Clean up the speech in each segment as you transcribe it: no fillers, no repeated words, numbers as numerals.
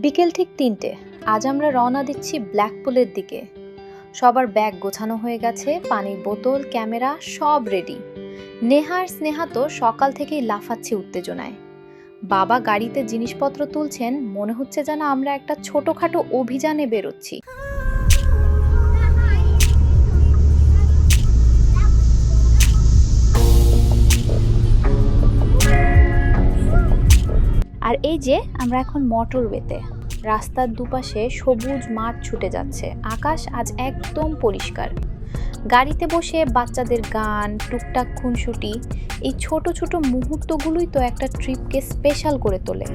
বিকেল ঠিক ৩টে। আজ আমরা রওনা দিচ্ছি ব্ল্যাকপুলের দিকে। সবার ব্যাগ গোছানো হয়ে গেছে, পানির বোতল, ক্যামেরা সব রেডি। নেহা আর স্নেহা তো সকাল থেকেই লাফাচ্ছে উত্তেজনায়। বাবা গাড়িতে জিনিসপত্র তুলছেন, মনে হচ্ছে যেন আমরা একটা ছোটখাটো অভিযানে বেরোচ্ছি। আর এই যে আমরা এখন মোটরওয়েতে। রাস্তার দুপাশে সবুজ মাঠ ছুটে যাচ্ছে, আকাশ আজ একদম পরিষ্কার। গাড়িতে বসে বাচ্চাদের গান, টুকটাক খুনসুটি, এই ছোট ছোট মুহূর্তগুলোই তো একটা ট্রিপকে স্পেশাল করে তোলে।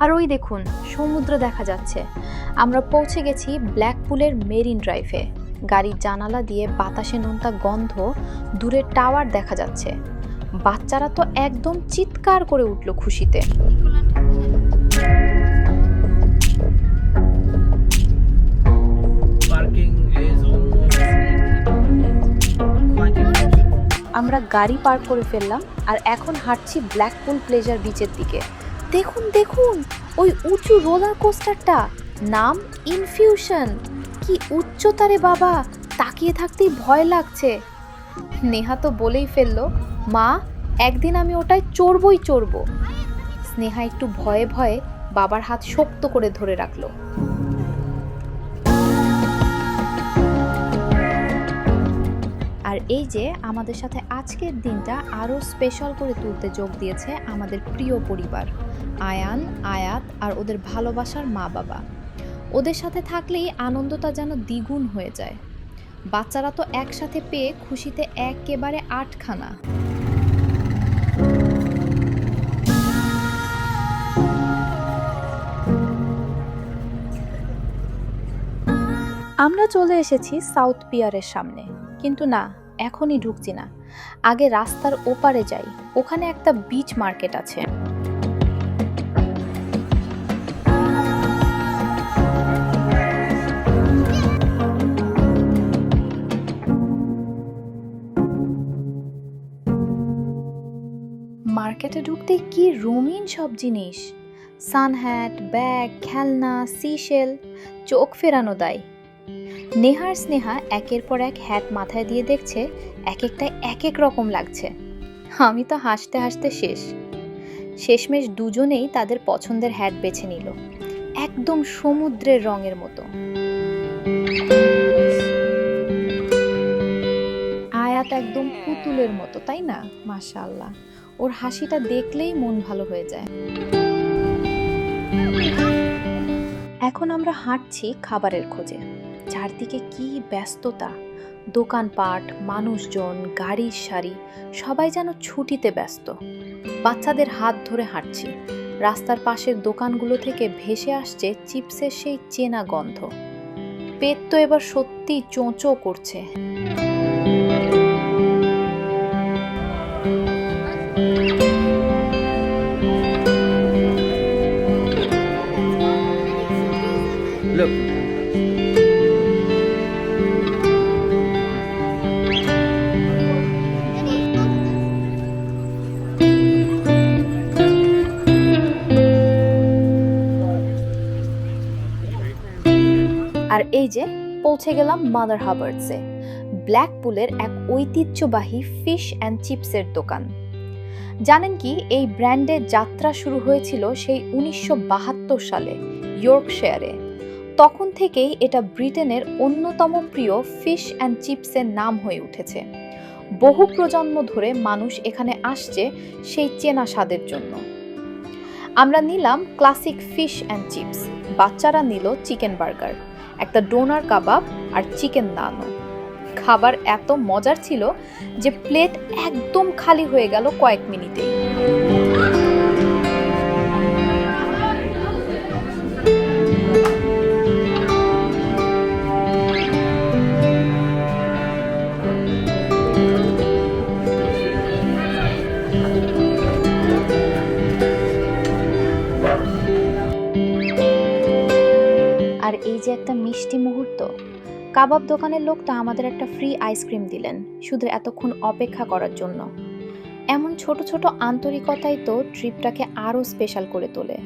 আর ওই দেখুন, সমুদ্র দেখা যাচ্ছে। আমরা পৌঁছে গেছি ব্ল্যাকপুলের মেরিন ড্রাইভে। গাড়ির জানালা দিয়ে বাতাসে নোনতা গন্ধ, দূরের টাওয়ার দেখা যাচ্ছে। বাচ্চারা তো একদম চিৎকার করে উঠল খুশিতে। আমরা গাড়ি পার্ক করে ফেললাম আর এখন হাঁটছি ব্ল্যাকপুল প্লেজার বিচের দিকে। দেখুন দেখুন, ওই উঁচু রোলার কোস্টারটা, নাম ইনফিউশন। কি উচ্চতারে বাবা, তাকিয়ে থাকতেই ভয় লাগছে। নেহা তো বলেই ফেললো, মা একদিন আমি ওটায় চড়বই চড়ব। স্নেহা একটু ভয়ে ভয়ে বাবার হাত শক্ত করে ধরে রাখলো। আর এই যে আমাদের সাথে আজকের দিনটা আরও স্পেশাল করে তুলতে যোগ দিয়েছে আমাদের প্রিয় পরিবার, আয়ান, আয়াত আর ওদের ভালোবাসার মা বাবা। ওদের সাথে থাকলেই আনন্দটা যেন দ্বিগুণ হয়ে যায়। বাচ্চারা তো একসাথে পেয়ে খুশিতে একেবারে আটখানা। আমরা চলে এসেছি সাউথ পিয়ারের সামনে, কিন্তু না, এখনই ঢুকছি না। আগে রাস্তার ওপারে যাই, ওখানে একটা বিচ মার্কেট আছে। মার্কেটে ঢুকতে কি রঙিন সব জিনিস, সানহ্যাট, ব্যাগ, খেলনা, সিশেল, চোখ ফেরানো দেয়। নেহার স্নেহা একের পর এক হ্যাট মাথায় দিয়ে দেখছে, এক একটা এক এক রকম লাগছে। আমি তো হাসতে হাসতে শেষমেশ দুজনেই তাদের পছন্দের হ্যাট বেছে নিল, একদম সমুদ্রের রঙের মতো। আয়াত একদম পুতুলের মতো, তাই না? মাশাআল্লাহ, ওর হাসিটা দেখলেই মন ভালো হয়ে যায়। এখন আমরা হাঁটছি খাবারের খোঁজে। চারদিকে কি ব্যস্ততা, দোকানপাট, মানুষজন, গাড়ির সারি, সবাই যেন ছুটিতে ব্যস্ত। বাচ্চাদের হাত ধরে হাঁটছি। রাস্তার পাশের দোকানগুলো থেকে ভেসে আসছে চিপসের সেই চেনা গন্ধ। পেট তো এবার সত্যি চোঁচো করছে। Look. আর এই যে পৌঁছে গেলাম মাদার হাবার্ডসে, ব্ল্যাকপুলের এক ঐতিহ্যবাহী ফিশ অ্যান্ড চিপসের দোকান। জানেন কি, এই ব্র্যান্ডের যাত্রা শুরু হয়েছিল সেই 1972 সালে ইয়র্কশায়ারে। তখন থেকেই এটা ব্রিটেনের অন্যতম প্রিয় ফিশ অ্যান্ড চিপসের নাম হয়ে উঠেছে। বহু প্রজন্ম ধরে মানুষ এখানে আসছে সেই চেনা স্বাদের জন্য। আমরা নিলাম ক্লাসিক ফিশ অ্যান্ড চিপস, বাচ্চারা নিল চিকেন বার্গার, একটা ডোনার কাবাব আর চিকেন নানও। খাবার এত মজার ছিল যে প্লেট একদম খালি হয়ে গেল কয়েক মিনিটেই। এই যে একটা মিষ্টি মুহূর্ত, কাবাব দোকানের লোকটা আমাদের একটা ফ্রি আইসক্রিম দিলেন শুধু এতক্ষণ অপেক্ষা করার জন্য। এমন ছোট ছোট আন্তরিকতাই তো ট্রিপটাকে আরো স্পেশাল করে তোলে।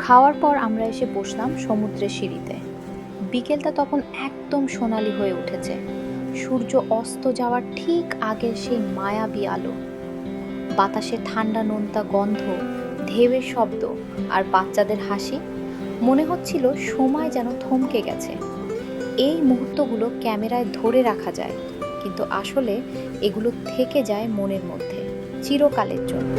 খাওয়ার পর আমরা এসে বসলাম সমুদ্রের সিঁড়িতে। বিকেলটা তখন একদম সোনালি হয়ে উঠেছে, সূর্য অস্ত যাওয়ার ঠিক আগের সেই মায়াবী আলো, বাতাসে ঠান্ডা নোনতা গন্ধ, ঢেউয়ের শব্দ আর বাচ্চাদের হাসি। মনে হচ্ছিল সময় যেন থমকে গেছে। এই মুহূর্তগুলো ক্যামেরায় ধরে রাখা যায়, কিন্তু আসলে এগুলো থেকে যায় মনের মধ্যে চিরকালের জন্য।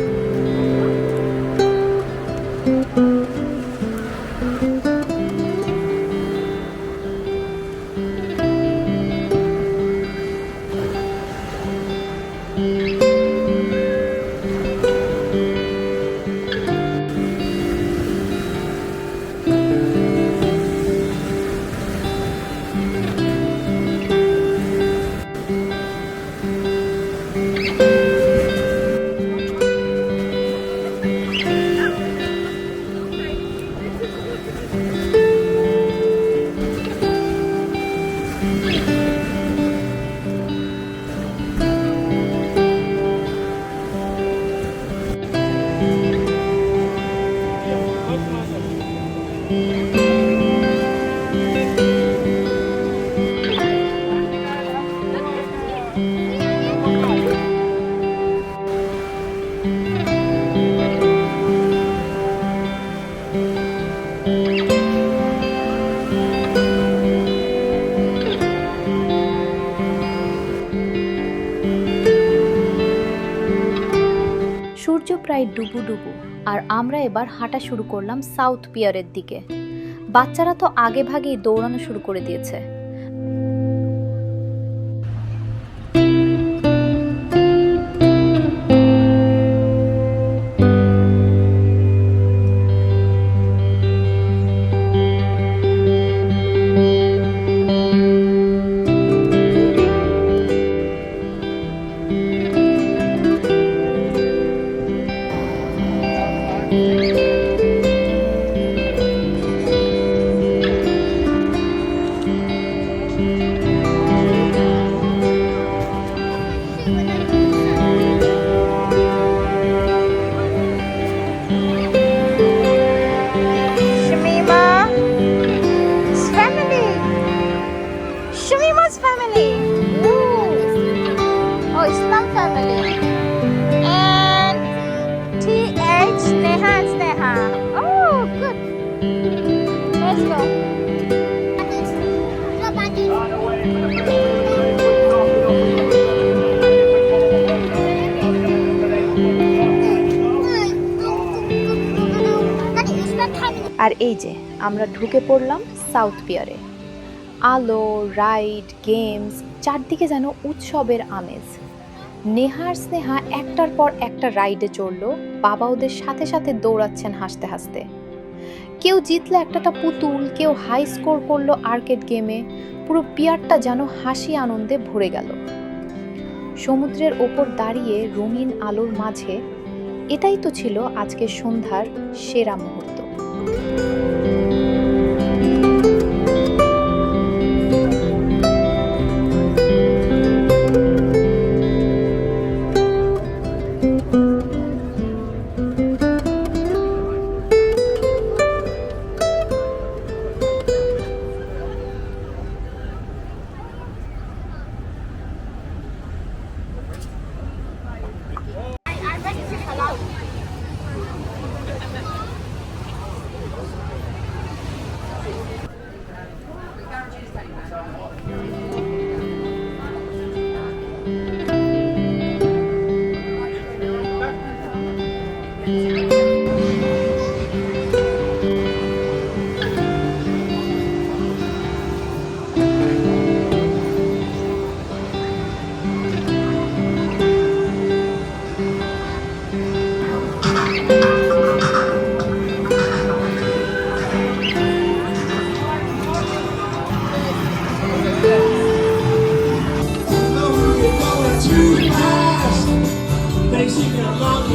সূর্য প্রায় ডুবু ডুবু, আর আমরা এবার হাঁটা শুরু করলাম সাউথ পিয়ারের দিকে। বাচ্চারা তো আগে ভাগেই দৌড়ানো শুরু করে দিয়েছে। Shamima's family. Ooh. Oh, Islam family. And TH Neha and Sneha. Oh, good. Let's go. আর এই যে আমরা ঢুকে পড়লাম সাউথ পিয়ারে। আলো, রাইড, গেমস, চারদিকে যেন উৎসবের আমেজ। নেহা আর স্নেহা একটার পর একটা রাইডে চড়লো, বাবা ওদের সাথে সাথে দৌড়াচ্ছেন হাসতে হাসতে। কেউ জিতলে একটা পুতুল, কেউ হাই স্কোর করলো আর্কেড গেমে। পুরো পিয়ারটা যেন হাসি আনন্দে ভরে গেল। সমুদ্রের ওপর দাঁড়িয়ে রঙিন আলোর মাঝে, এটাই তো ছিল আজকের সন্ধ্যার সেরা মুহূর্ত। Basically,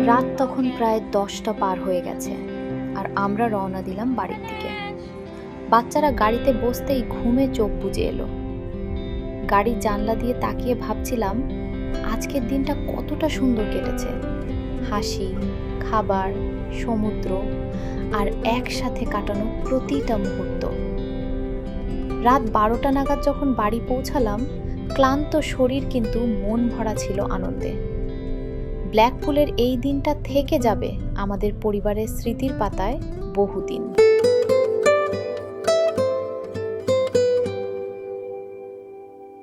রাত তখন প্রায় 10টা পার হয়ে গেছে আর আমরা রওনা দিলাম বাড়ির দিকে। বাচ্চারা গাড়িতে বসতেই ঘুমে চোখ বুজে এলো। গাড়ির জানলা দিয়ে তাকিয়ে ভাবছিলাম আজকের দিনটা কতটা সুন্দর কেটেছে। হাসি, খাবার, সমুদ্র আর একসাথে কাটানো প্রতিটা মুহূর্ত। রাত 12টা নাগাদ যখন বাড়ি পৌঁছালাম, ক্লান্ত শরীর কিন্তু মন ভরা ছিল আনন্দে। ব্ল্যাকপুলের এই দিনটা থেকে যাবে আমাদের পরিবারের স্মৃতির পাতায় বহুদিন।